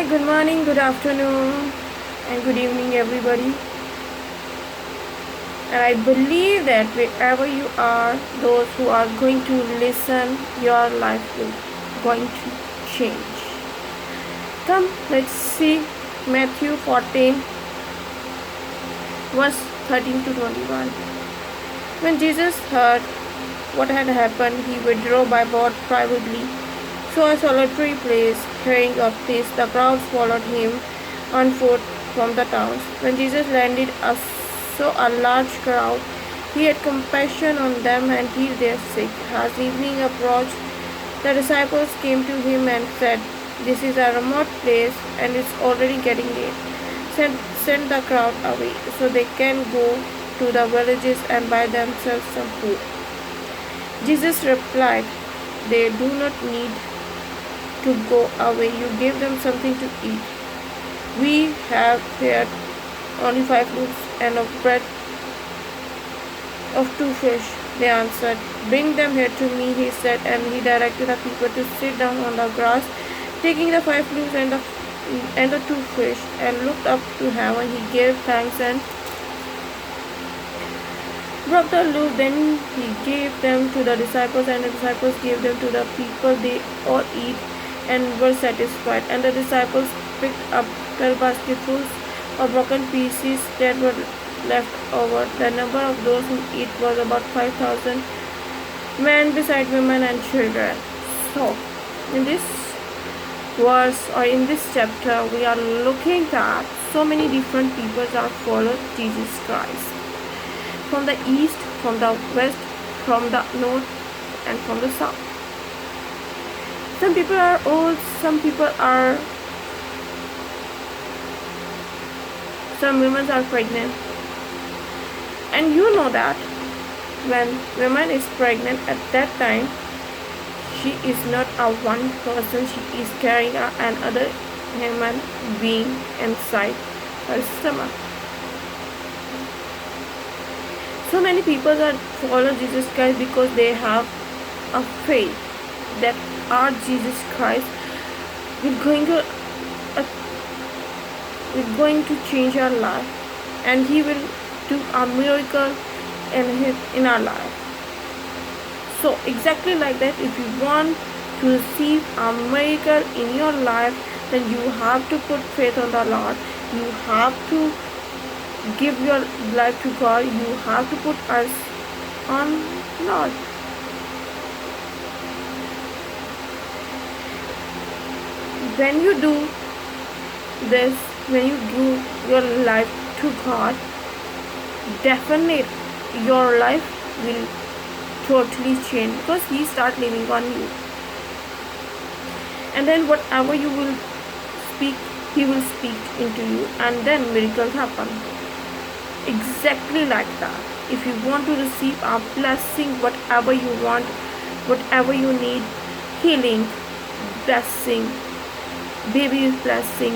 Good morning, good afternoon, and good evening, everybody. And I believe that wherever you are, those who are going to listen, your life will going to change. Come, let's see Matthew 14, verse 13 to 21. When Jesus heard what had happened, he withdrew by boat privately to a solitary place. Hearing of this, the crowds followed him on foot from the towns. When Jesus landed, saw a large crowd. He had compassion on them and healed their sick. As evening approached, the disciples came to him and said, "This is a remote place and it's already getting late. Send the crowd away so they can go to the villages and buy themselves some food." Jesus replied, "They do not need to go away. You give them something to eat." "We have here only 5 loaves and of bread of 2 fish," they answered. "Bring them here to me," he said, and he directed the people to sit down on the grass. Taking the 5 loaves and the 2 fish, and looked up to heaven, he gave thanks and broke the loaf. Then he gave them to the disciples, and the disciples gave them to the people. They all eat and were satisfied. And the disciples picked up 12 basketfuls of broken pieces that were left over. The number of those who ate was about 5,000 men, beside women and children. So, in this verse or in this chapter, we are looking at so many different people that follow Jesus Christ. From the east, from the west, from the north, and from the south. Some people are old, some women are pregnant. And you know that when woman is pregnant at that time, she is not a one person, she is carrying another human being inside her stomach. So many people that follow Jesus Christ because they have a faith that our Jesus Christ is going to change our life, and he will do a miracle in our life. So exactly like that, if you want to receive a miracle in your life, then you have to put faith on the Lord. You have to give your life to God. You have to put us on Lord. When you do this, when you give your life to God, definitely your life will totally change, because he start living on you. And then whatever you will speak, he will speak into you, and then miracles happen. Exactly like that. If you want to receive a blessing, whatever you want, whatever you need, healing, blessing, baby blessing,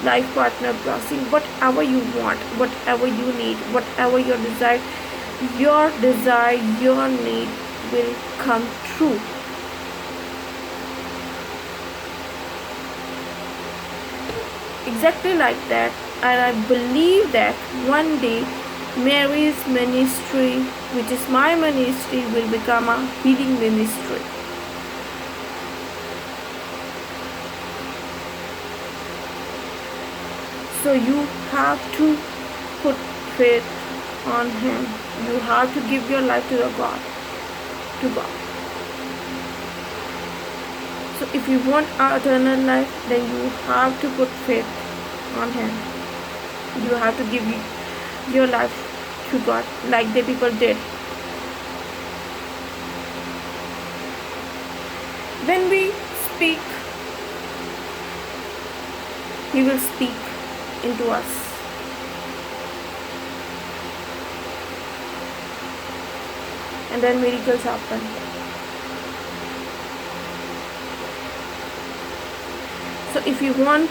life partner blessing, whatever you want, whatever you need, whatever your desire, your need will come true. Exactly like that. And I believe that one day Mary's ministry, which is my ministry, will become a healing ministry. So you have to put faith on him. You have to give your life to God. So if you want eternal life, then you have to put faith on him. You have to give your life to God, like the people did. When we speak, he will speak into us. And then miracles happen. So if you want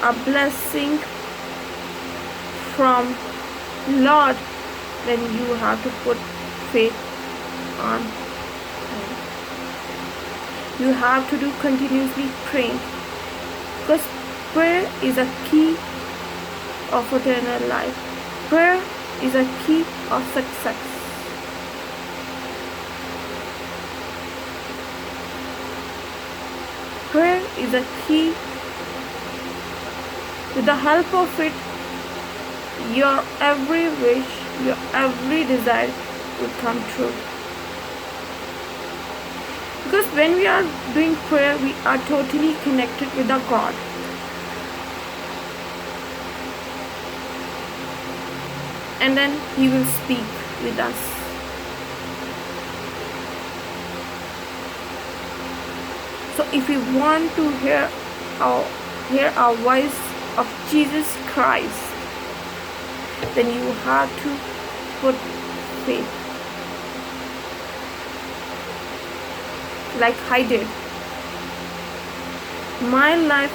a blessing from Lord, then you have to put faith on him. You have to do continuously praying, because Prayer is a key of eternal life. Prayer is a key of success. Prayer is a key. With the help of it, your every wish, your every desire will come true. Because when we are doing prayer, we are totally connected with our God. And then He will speak with us. So if we want to hear our voice of Jesus Christ, then you have to put faith. Like I did. My life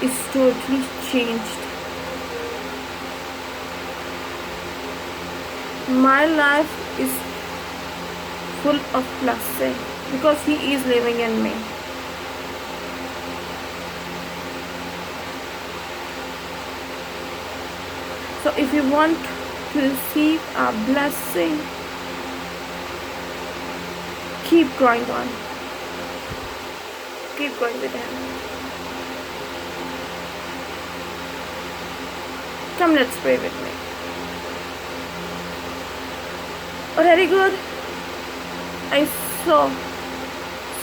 is totally changed. My life is full of blessing because He is living in me. So if you want to receive a blessing, keep going on. Keep going with Him. Come, let's pray with me. Oh, very good. I saw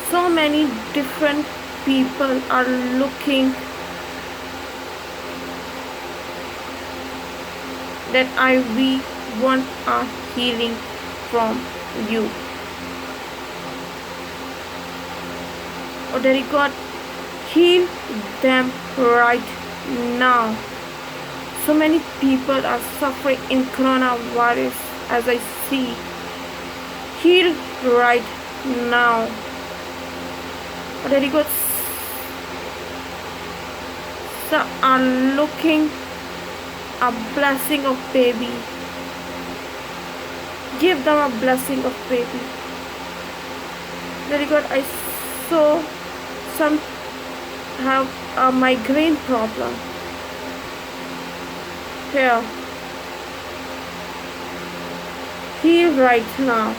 so many different people are looking that we want a healing from you. Oh, Daddy God, heal them right now. So many people are suffering in coronavirus as I see. Heal right now. Oh, Daddy God, some are looking a blessing of baby. Give them a blessing of baby. Very good. I saw some have a migraine problem. Here. Heal right now.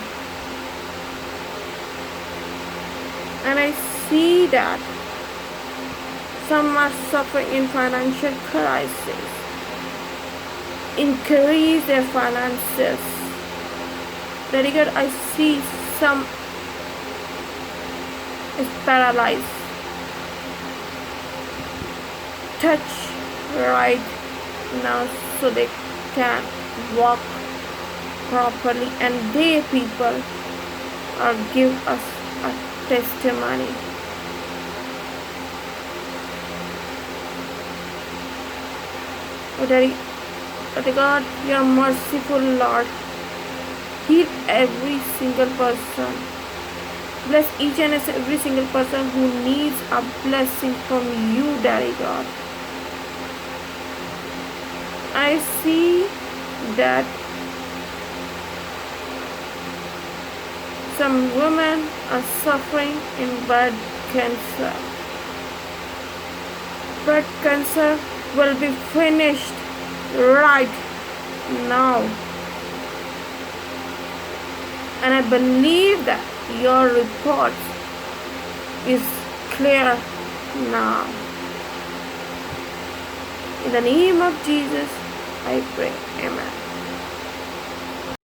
And I see that some are suffering in financial crisis. Increase their finances. Very good. I see some is paralyzed. Touch right now so they can walk properly, and they people are give us a testimony. Oh, Daddy God, you are merciful, Lord. Heal every single person. Bless each and every single person who needs a blessing from you, Daddy God. I see that some women are suffering in blood cancer. Blood cancer will be finished right now. And I believe that your report is clear now. In the name of Jesus, I pray. Amen.